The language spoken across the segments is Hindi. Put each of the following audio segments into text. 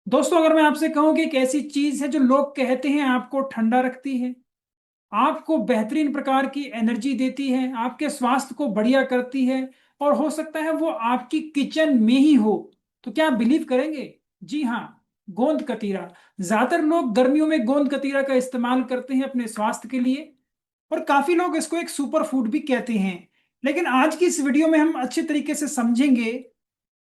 दोस्तों, अगर मैं आपसे कहूं कि एक ऐसी चीज है जो लोग कहते हैं आपको ठंडा रखती है, आपको बेहतरीन प्रकार की एनर्जी देती है, आपके स्वास्थ्य को बढ़िया करती है, और हो सकता है वो आपकी किचन में ही हो, तो क्या आप बिलीव करेंगे? जी हाँ, गोंद कतीरा। ज्यादातर लोग गर्मियों में गोंद कतीरा का इस्तेमाल करते हैं अपने स्वास्थ्य के लिए, और काफी लोग इसको एक सुपर फूड भी कहते हैं। लेकिन आज की इस वीडियो में हम अच्छे तरीके से समझेंगे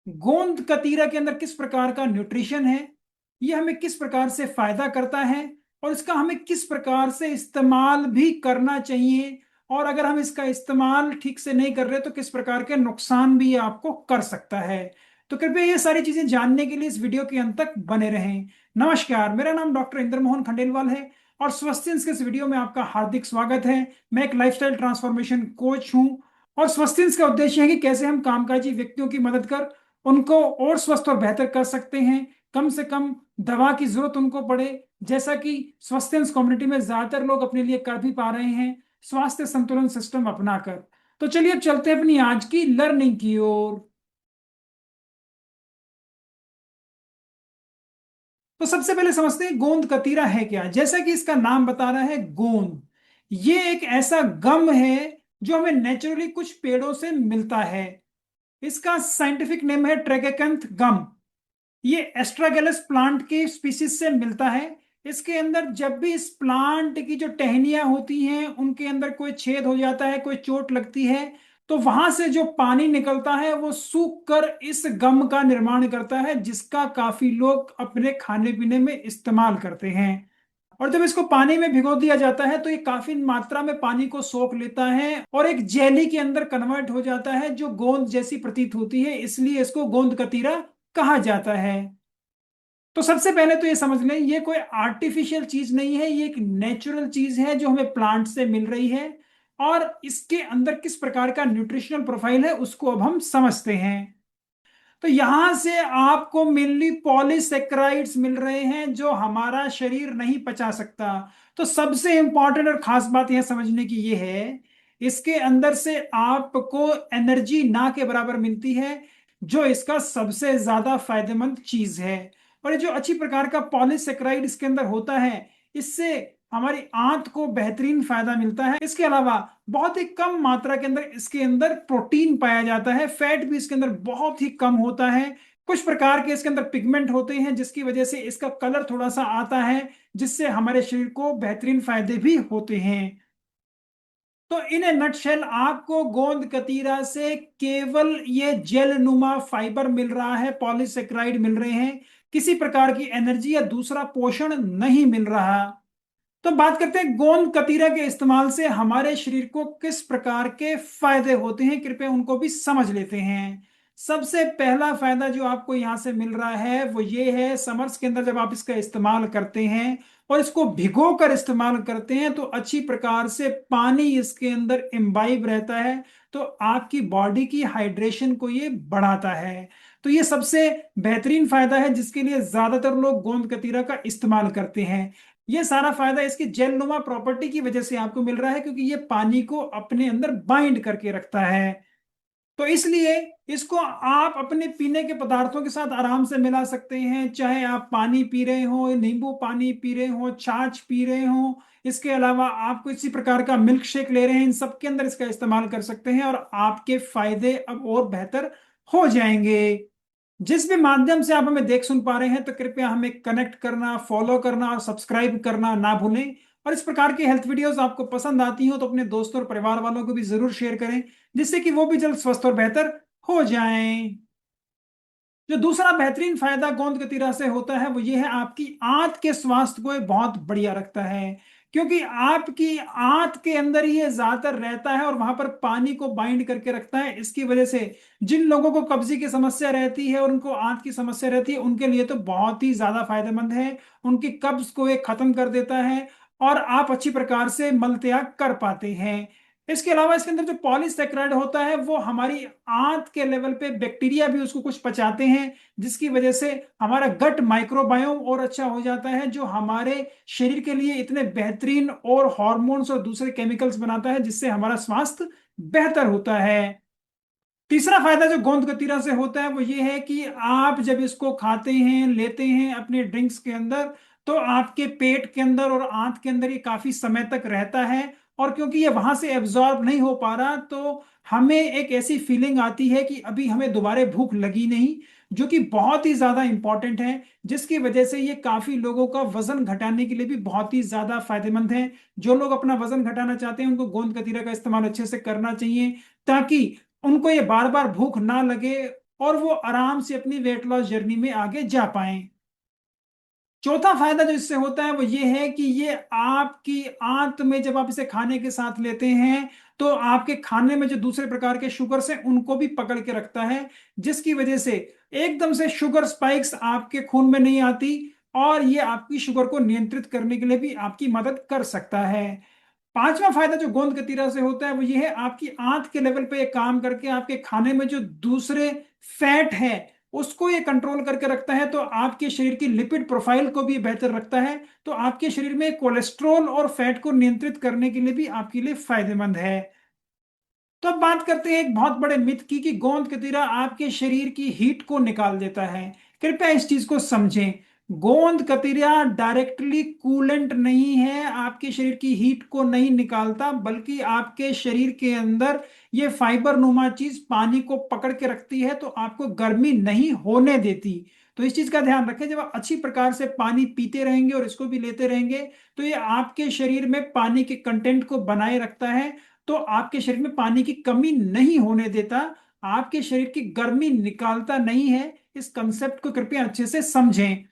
गोंद कतीरा के अंदर किस प्रकार का न्यूट्रिशन है, ये हमें किस प्रकार से फायदा करता है, और इसका हमें किस प्रकार से इस्तेमाल भी करना चाहिए, और अगर हम इसका इस्तेमाल ठीक से नहीं कर रहे तो किस प्रकार के नुकसान भी ये आपको कर सकता है। तो कृपया ये सारी चीजें जानने के लिए इस वीडियो के अंत तक बने रहें। नमस्कार, मेरा नाम डॉक्टर इंद्र मोहन खंडेलवाल है, और स्वस्थिन्स के इस वीडियो में आपका हार्दिक स्वागत है। मैं एक लाइफस्टाइल ट्रांसफॉर्मेशन कोच हूं, और स्वस्थिन्स का उद्देश्य है कि कैसे हम कामकाजी व्यक्तियों की मदद कर उनको और स्वस्थ और बेहतर कर सकते हैं, कम से कम दवा की जरूरत उनको पड़े, जैसा कि स्वस्थ कम्युनिटी में ज्यादातर लोग अपने लिए कर भी पा रहे हैं, स्वास्थ्य संतुलन सिस्टम अपनाकर। तो चलिए अब चलते हैं अपनी आज की लर्निंग की ओर। तो सबसे पहले समझते हैं गोंद कतीरा है क्या। जैसा कि इसका नाम बता रहा है, गोंद ये एक ऐसा गम है जो हमें नेचुरली कुछ पेड़ों से मिलता है। इसका साइंटिफिक नेम है ट्रेगेकंथ गम। ये एस्ट्रागेलस प्लांट के स्पीसीज से मिलता है। इसके अंदर जब भी इस प्लांट की जो टहनियां होती हैं उनके अंदर कोई छेद हो जाता है, कोई चोट लगती है, तो वहां से जो पानी निकलता है वो सूख कर इस गम का निर्माण करता है, जिसका काफी लोग अपने खाने पीने में इस्तेमाल करते हैं। और जब इसको पानी में भिगो दिया जाता है तो ये काफी मात्रा में पानी को सोख लेता है और एक जेली के अंदर कन्वर्ट हो जाता है, जो गोंद जैसी प्रतीत होती है, इसलिए इसको गोंद कतीरा कहा जाता है। तो सबसे पहले तो ये समझ लें, ये कोई आर्टिफिशियल चीज नहीं है, ये एक नेचुरल चीज है जो हमें प्लांट से मिल रही है। और इसके अंदर किस प्रकार का न्यूट्रिशनल प्रोफाइल है उसको अब हम समझते हैं। तो यहां से आपको मेनली पॉलीसेक्राइड्स मिल रहे हैं जो हमारा शरीर नहीं पचा सकता। तो सबसे इंपॉर्टेंट और खास बात यह समझने की ये है, इसके अंदर से आपको एनर्जी ना के बराबर मिलती है, जो इसका सबसे ज्यादा फायदेमंद चीज है। और ये जो अच्छी प्रकार का पॉलीसेक्राइड इसके अंदर होता है, इससे हमारी आंत को बेहतरीन फायदा मिलता है। इसके अलावा बहुत ही कम मात्रा के अंदर इसके अंदर प्रोटीन पाया जाता है, फैट भी इसके अंदर बहुत ही कम होता है। कुछ प्रकार के इसके अंदर पिगमेंट होते हैं जिसकी वजह से इसका कलर थोड़ा सा आता है, जिससे हमारे शरीर को बेहतरीन फायदे भी होते हैं। तो इन ए नटशेल आपको गोंद कतीरा से केवल ये जेल नुमा फाइबर मिल रहा है, पॉलीसेक्राइड मिल रहे हैं, किसी प्रकार की एनर्जी या दूसरा पोषण नहीं मिल रहा। तो बात करते हैं गोंद कतीरा के इस्तेमाल से हमारे शरीर को किस प्रकार के फायदे होते हैं, कृपया उनको भी समझ लेते हैं। सबसे पहला फायदा जो आपको यहां से मिल रहा है वो ये है, समर्स के अंदर जब आप इसका इस्तेमाल करते हैं और इसको भिगो कर इस्तेमाल करते हैं तो अच्छी प्रकार से पानी इसके अंदर इम्बाइब रहता है, तो आपकी बॉडी की हाइड्रेशन को ये बढ़ाता है। तो ये सबसे बेहतरीन फायदा है जिसके लिए ज्यादातर लोग गोंद कतीरा का इस्तेमाल करते हैं। ये सारा फायदा इसकी जेल नुमा प्रॉपर्टी की वजह से आपको मिल रहा है, क्योंकि ये पानी को अपने अंदर बाइंड करके रखता है। तो इसलिए इसको आप अपने पीने के पदार्थों के साथ आराम से मिला सकते हैं, चाहे आप पानी पी रहे हो, नींबू पानी पी रहे हो, छाछ पी रहे हो, इसके अलावा आप किसी प्रकार का मिल्क शेक ले रहे हैं, इन सब के अंदर इसका इस्तेमाल कर सकते हैं और आपके फायदे अब और बेहतर हो जाएंगे। जिस भी माध्यम से आप हमें देख सुन पा रहे हैं, तो कृपया हमें कनेक्ट करना, फॉलो करना और सब्सक्राइब करना ना भूलें। और इस प्रकार की हेल्थ वीडियोस आपको पसंद आती हो तो अपने दोस्तों और परिवार वालों को भी जरूर शेयर करें, जिससे कि वो भी जल्द स्वस्थ और बेहतर हो जाएं। जो दूसरा बेहतरीन फायदा गोंद कतीरा से होता है वो ये है, आपकी आंत के स्वास्थ्य को ये बहुत बढ़िया रखता है, क्योंकि आपकी आंत के अंदर ये ज्यादातर रहता है और वहां पर पानी को बाइंड करके रखता है। इसकी वजह से जिन लोगों को कब्जी की समस्या रहती है और उनको आंत की समस्या रहती है, उनके लिए तो बहुत ही ज्यादा फायदेमंद है। उनकी कब्ज को ये खत्म कर देता है और आप अच्छी प्रकार से मल त्याग कर पाते हैं। इसके अलावा इसके अंदर जो पॉलीसेक्राइड होता है वो हमारी आंत के लेवल पे बैक्टीरिया भी उसको कुछ पचाते हैं, जिसकी वजह से हमारा गट माइक्रोबायोम और अच्छा हो जाता है, जो हमारे शरीर के लिए इतने बेहतरीन और हॉर्मोन्स और दूसरे केमिकल्स बनाता है, जिससे हमारा स्वास्थ्य बेहतर होता है। तीसरा फायदा जो गोंद कतीरा से होता है वो ये है कि आप जब इसको खाते हैं, लेते हैं अपने ड्रिंक्स के अंदर, तो आपके पेट के अंदर और आंत के अंदर ये काफी समय तक रहता है। और क्योंकि ये वहां से एब्जॉर्ब नहीं हो पा रहा, तो हमें एक ऐसी फीलिंग आती है कि अभी हमें दोबारा भूख लगी नहीं, जो कि बहुत ही ज्यादा इंपॉर्टेंट है। जिसकी वजह से ये काफी लोगों का वजन घटाने के लिए भी बहुत ही ज्यादा फायदेमंद है। जो लोग अपना वजन घटाना चाहते हैं उनको गोंद कतीरा का इस्तेमाल अच्छे से करना चाहिए, ताकि उनको ये बार बार भूख ना लगे और वो आराम से अपनी वेट लॉस जर्नी में आगे जा पाए। चौथा फायदा जो इससे होता है वो ये है कि ये आपकी आंत में जब आप इसे खाने के साथ लेते हैं, तो आपके खाने में जो दूसरे प्रकार के शुगर्स हैं उनको भी पकड़ के रखता है। जिसकी वजह से एकदम से शुगर स्पाइक्स आपके खून में नहीं आती, और ये आपकी शुगर को नियंत्रित करने के लिए भी आपकी मदद कर सकता है। पांचवा फायदा जो गोंद कतीरा से होता है वो ये है, आपकी आंत के लेवल पे ये काम करके आपके खाने में जो दूसरे फैट है उसको ये कंट्रोल करके रखता है। तो आपके शरीर की लिपिड प्रोफाइल को भी बेहतर रखता है। तो आपके शरीर में कोलेस्ट्रॉल और फैट को नियंत्रित करने के लिए भी आपके लिए फायदेमंद है। तो अब बात करते हैं एक बहुत बड़े मिथ की, कि गोंद कतीरा आपके शरीर की हीट को निकाल देता है। कृपया इस चीज को समझें। गोंद कतीरा डायरेक्टली कूलेंट नहीं है, आपके शरीर की हीट को नहीं निकालता, बल्कि आपके शरीर के अंदर ये फाइबर नुमा चीज पानी को पकड़ के रखती है, तो आपको गर्मी नहीं होने देती। तो इस चीज का ध्यान रखें, जब आप अच्छी प्रकार से पानी पीते रहेंगे और इसको भी लेते रहेंगे, तो ये आपके शरीर में पानी के कंटेंट को बनाए रखता है। तो आपके शरीर में पानी की कमी नहीं होने देता, आपके शरीर की गर्मी निकालता नहीं है। इस कंसेप्ट को कृपया अच्छे से समझें।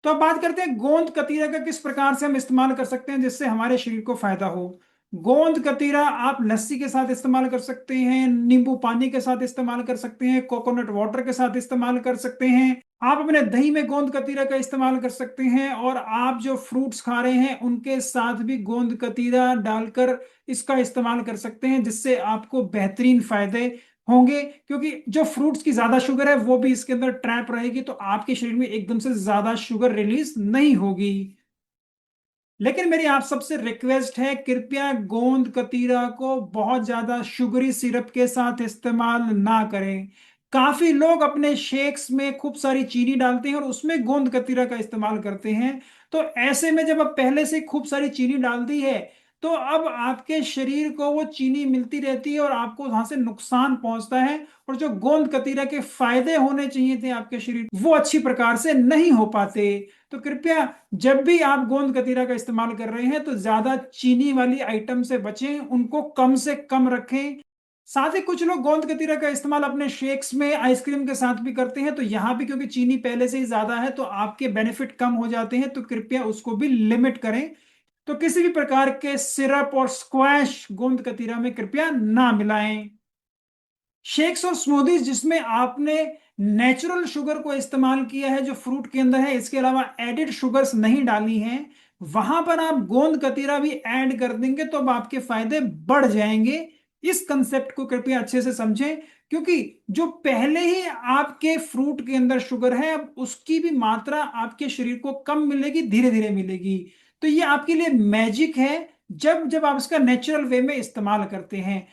तो अब बात करते हैं गोंद कतीरा का किस प्रकार से हम इस्तेमाल कर सकते हैं जिससे हमारे शरीर को फायदा हो। गोंद कतीरा आप लस्सी के साथ इस्तेमाल कर सकते हैं, नींबू पानी के साथ इस्तेमाल कर सकते हैं, कोकोनट वाटर के साथ इस्तेमाल कर सकते हैं। आप अपने दही में गोंद कतीरा का इस्तेमाल कर सकते हैं, और आप जो फ्रूट्स खा रहे हैं उनके साथ भी गोंद कतीरा डालकर इसका इस्तेमाल कर सकते हैं, जिससे आपको बेहतरीन फायदे होंगे। क्योंकि जो फ्रूट्स की ज्यादा शुगर है वो भी इसके अंदर ट्रैप रहेगी, तो आपके शरीर में एकदम से ज्यादा शुगर रिलीज नहीं होगी। लेकिन मेरी आप सबसे रिक्वेस्ट है, कृपया गोंद कतीरा को बहुत ज्यादा शुगरी सिरप के साथ इस्तेमाल ना करें। काफी लोग अपने शेक्स में खूब सारी चीनी डालते हैं और उसमें गोंद कतीरा का इस्तेमाल करते हैं। तो ऐसे में जब आप पहले से खूब सारी चीनी डाल दी है, तो अब आपके शरीर को वो चीनी मिलती रहती है और आपको वहां से नुकसान पहुंचता है। और जो गोंद कतीरा के फायदे होने चाहिए थे आपके शरीर, वो अच्छी प्रकार से नहीं हो पाते। तो कृपया जब भी आप गोंद कतीरा का इस्तेमाल कर रहे हैं, तो ज्यादा चीनी वाली आइटम से बचें, उनको कम से कम रखें। साथ ही कुछ लोग गोंद कतीरा का इस्तेमाल अपने शेक्स में आइसक्रीम के साथ भी करते हैं, तो यहां भी क्योंकि चीनी पहले से ही ज्यादा है तो आपके बेनिफिट कम हो जाते हैं, तो कृपया उसको भी लिमिट करें। तो किसी भी प्रकार के सिरप और स्क्वैश गोंद कतीरा में कृपया ना मिलाएं। शेक्स और स्मूदीज जिसमें आपने नेचुरल शुगर को इस्तेमाल किया है जो फ्रूट के अंदर है, इसके अलावा एडिड शुगर्स नहीं डाली हैं, वहां पर आप गोंद कतीरा भी ऐड कर देंगे तो अब आपके फायदे बढ़ जाएंगे। इस कंसेप्ट को कृपया अच्छे से समझें, क्योंकि जो पहले ही आपके फ्रूट के अंदर शुगर है, अब उसकी भी मात्रा आपके शरीर को कम मिलेगी, धीरे धीरे मिलेगी। तो ये आपके लिए मैजिक है जब जब आप इसका नेचुरल वे में इस्तेमाल करते हैं।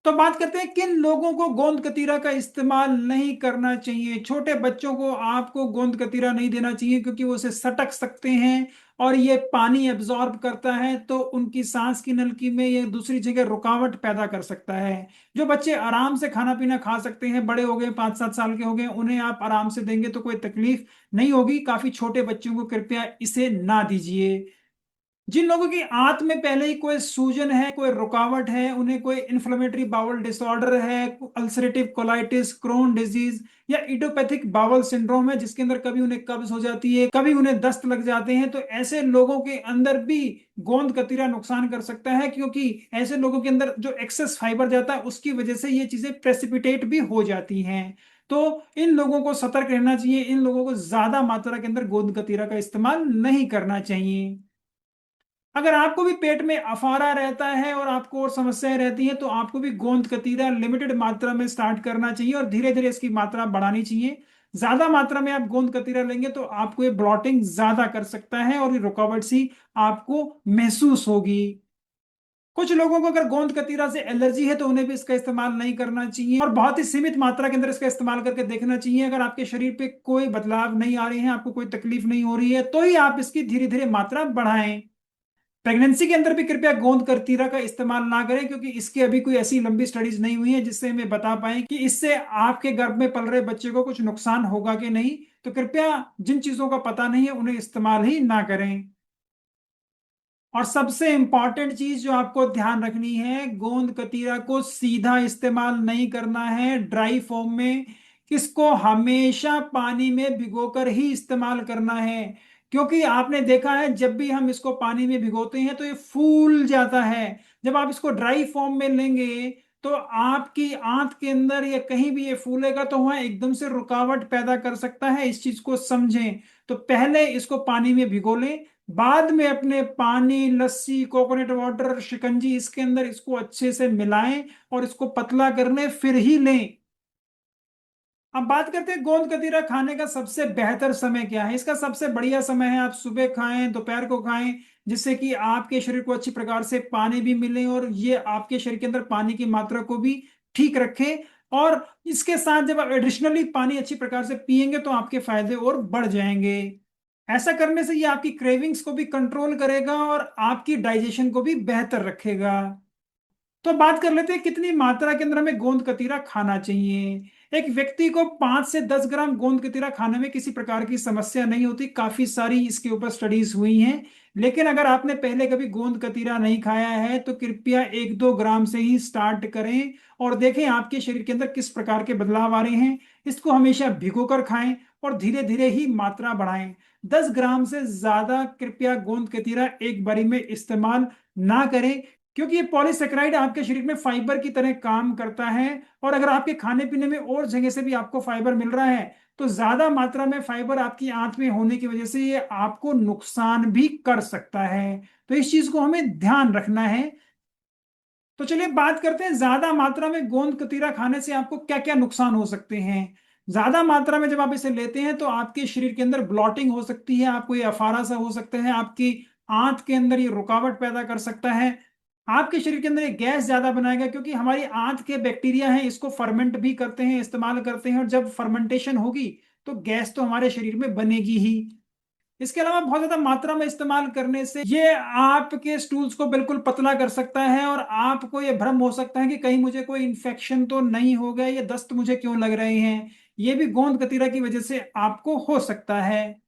तो बात करते हैं किन लोगों को गोंद कतीरा का इस्तेमाल नहीं करना चाहिए। छोटे बच्चों को आपको गोंद कतीरा नहीं देना चाहिए, क्योंकि वो उसे सटक सकते हैं और ये पानी एब्जॉर्ब करता है, तो उनकी सांस की नलकी में ये दूसरी जगह रुकावट पैदा कर सकता है। जो बच्चे आराम से खाना पीना खा सकते हैं, बड़े हो गए 5-7 साल के हो गए, उन्हें आप आराम से देंगे तो कोई तकलीफ नहीं होगी। काफी छोटे बच्चों को कृपया इसे ना दीजिए। जिन लोगों की आंत में पहले ही कोई सूजन है, कोई रुकावट है, उन्हें कोई इन्फ्लेमेटरी बाउल डिसऑर्डर है, अल्सरेटिव कोलाइटिस, क्रोन डिजीज या इडियोपैथिक बाउल सिंड्रोम है, जिसके अंदर कभी उन्हें कब्ज हो जाती है, कभी उन्हें दस्त लग जाते हैं, तो ऐसे लोगों के अंदर भी गोंद कतीरा नुकसान कर सकता है। क्योंकि ऐसे लोगों के अंदर जो एक्सेस फाइबर जाता है उसकी वजह से ये चीजें प्रेसिपिटेट भी हो जाती हैं। तो इन लोगों को सतर्क रहना चाहिए, इन लोगों को ज्यादा मात्रा के अंदर गोंद कतीरा का इस्तेमाल नहीं करना चाहिए। अगर आपको भी पेट में अफारा रहता है और आपको और समस्याएं रहती हैं, तो आपको भी गोंद कतीरा लिमिटेड मात्रा में स्टार्ट करना चाहिए और धीरे धीरे इसकी मात्रा बढ़ानी चाहिए। ज्यादा मात्रा में आप गोंद कतीरा लेंगे तो आपको ये ब्लॉटिंग ज्यादा कर सकता है और ये रुकावट सी आपको महसूस होगी। कुछ लोगों को अगर गोंद कतीरा से एलर्जी है तो उन्हें भी इसका इस्तेमाल नहीं करना चाहिए, और बहुत ही सीमित मात्रा के अंदर इसका इस्तेमाल करके देखना चाहिए। अगर आपके शरीर पे कोई बदलाव नहीं आ रहे हैं, आपको कोई तकलीफ नहीं हो रही है, तो ही आप इसकी धीरे धीरे मात्रा बढ़ाएं। प्रेगनेंसी के अंदर भी कृपया गोंद कतीरा का इस्तेमाल ना करें, क्योंकि इसकी अभी कोई ऐसी लंबी स्टडीज नहीं हुई है जिससे हमें बता पाए कि इससे आपके गर्भ में पल रहे बच्चे को कुछ नुकसान होगा कि नहीं। तो कृपया जिन चीजों का पता नहीं है उन्हें इस्तेमाल ही ना करें। और सबसे इंपॉर्टेंट चीज जो आपको ध्यान रखनी है, गोंद कतीरा को सीधा इस्तेमाल नहीं करना है ड्राई फॉर्म में। इसको हमेशा पानी में भिगोकर ही इस्तेमाल करना है, क्योंकि आपने देखा है जब भी हम इसको पानी में भिगोते हैं तो ये फूल जाता है। जब आप इसको ड्राई फॉर्म में लेंगे तो आपकी आंत के अंदर या कहीं भी ये फूलेगा तो वहां एकदम से रुकावट पैदा कर सकता है। इस चीज को समझें। तो पहले इसको पानी में भिगो लें, बाद में अपने पानी, लस्सी, कोकोनट वाटर, शिकंजी इसके अंदर इसको अच्छे से मिलाएं और इसको पतला कर लें, फिर ही लें। अब बात करते हैं गोंद कतीरा खाने का सबसे बेहतर समय क्या है। इसका सबसे बढ़िया समय है आप सुबह खाएं, दोपहर को खाएं, जिससे कि आपके शरीर को अच्छी प्रकार से पानी भी मिले और ये आपके शरीर के अंदर पानी की मात्रा को भी ठीक रखे। और इसके साथ जब आप एडिशनली पानी अच्छी प्रकार से पिएंगे तो आपके फायदे और बढ़ जाएंगे। ऐसा करने से ये आपकी क्रेविंग्स को भी कंट्रोल करेगा और आपकी डाइजेशन को भी बेहतर रखेगा। तो बात कर लेते हैं कितनी मात्रा के अंदर हमें गोंद कतीरा खाना चाहिए। एक व्यक्ति को 5 से 10 ग्राम गोंद कतीरा खाने में किसी प्रकार की समस्या नहीं होती। काफी सारी इसके ऊपर स्टडीज हुई हैं। लेकिन अगर आपने पहले कभी गोंद कतीरा नहीं खाया है तो कृपया 1-2 ग्राम से ही स्टार्ट करें और देखें आपके शरीर के अंदर किस प्रकार के बदलाव आ रहे हैं। इसको हमेशा भिगो कर खाएं और धीरे धीरे ही मात्रा बढ़ाएं। 10 ग्राम से ज्यादा कृपया गोंद कतीरा एक बारी में इस्तेमाल ना करें, क्योंकि ये पॉलीसेकेराइड आपके शरीर में फाइबर की तरह काम करता है। और अगर आपके खाने पीने में और जगह से भी आपको फाइबर मिल रहा है तो ज्यादा मात्रा में फाइबर आपकी आंत में होने की वजह से ये आपको नुकसान भी कर सकता है। तो इस चीज को हमें ध्यान रखना है। तो चलिए बात करते हैं ज्यादा मात्रा में गोंद कतीरा खाने से आपको क्या क्या नुकसान हो सकते हैं। ज्यादा मात्रा में जब आप इसे लेते हैं तो आपके शरीर के अंदर ब्लॉटिंग हो सकती है, आपको ये अफारा सा हो सकता है, आपकी आंत के अंदर ये रुकावट पैदा कर सकता है। आपके शरीर के अंदर ये गैस ज्यादा बनाएगा, क्योंकि हमारी आंत के बैक्टीरिया हैं इसको फर्मेंट भी करते हैं, इस्तेमाल करते हैं, और जब फर्मेंटेशन होगी तो गैस तो हमारे शरीर में बनेगी ही। इसके अलावा बहुत ज्यादा मात्रा में इस्तेमाल करने से ये आपके स्टूल्स को बिल्कुल पतला कर सकता है और आपको ये भ्रम हो सकता है कि कहीं मुझे कोई इन्फेक्शन तो नहीं हो गया, ये दस्त मुझे क्यों लग रहे हैं। ये भी गोंद कतीरा की वजह से आपको हो सकता है।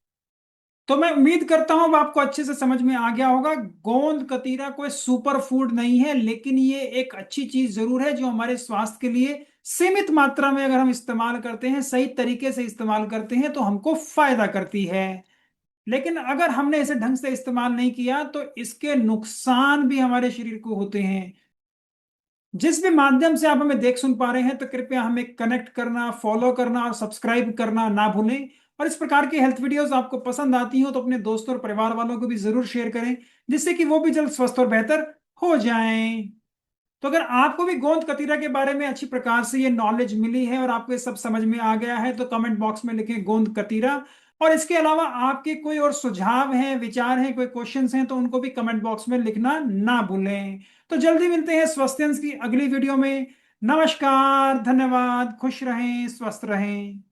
तो मैं उम्मीद करता हूं अब आपको अच्छे से समझ में आ गया होगा। गोंद कतीरा कोई सुपर फूड नहीं है, लेकिन ये एक अच्छी चीज जरूर है जो हमारे स्वास्थ्य के लिए सीमित मात्रा में अगर हम इस्तेमाल करते हैं, सही तरीके से इस्तेमाल करते हैं तो हमको फायदा करती है। लेकिन अगर हमने इसे ढंग से इस्तेमाल नहीं किया तो इसके नुकसान भी हमारे शरीर को होते हैं। जिस भी माध्यम से आप हमें देख सुन पा रहे हैं तो कृपया हमें कनेक्ट करना, फॉलो करना और सब्सक्राइब करना ना भूलें। और इस प्रकार की हेल्थ वीडियोस आपको पसंद आती हो तो अपने दोस्तों और परिवार वालों को भी जरूर शेयर करें, जिससे कि वो भी जल्द स्वस्थ और बेहतर हो जाएं। तो अगर आपको भी गोंद कतीरा के बारे में अच्छी प्रकार से ये नॉलेज मिली है और आपको ये सब समझ में आ गया है तो कमेंट बॉक्स में लिखें गोंद कतीरा। और इसके अलावा आपके कोई और सुझाव हैं, विचार हैं, कोई क्वेश्चंस हैं तो उनको भी कमेंट बॉक्स में लिखना ना भूलें। तो जल्दी मिलते हैं स्वास्थ्य की अगली वीडियो में। नमस्कार, धन्यवाद, खुश रहें, स्वस्थ रहें।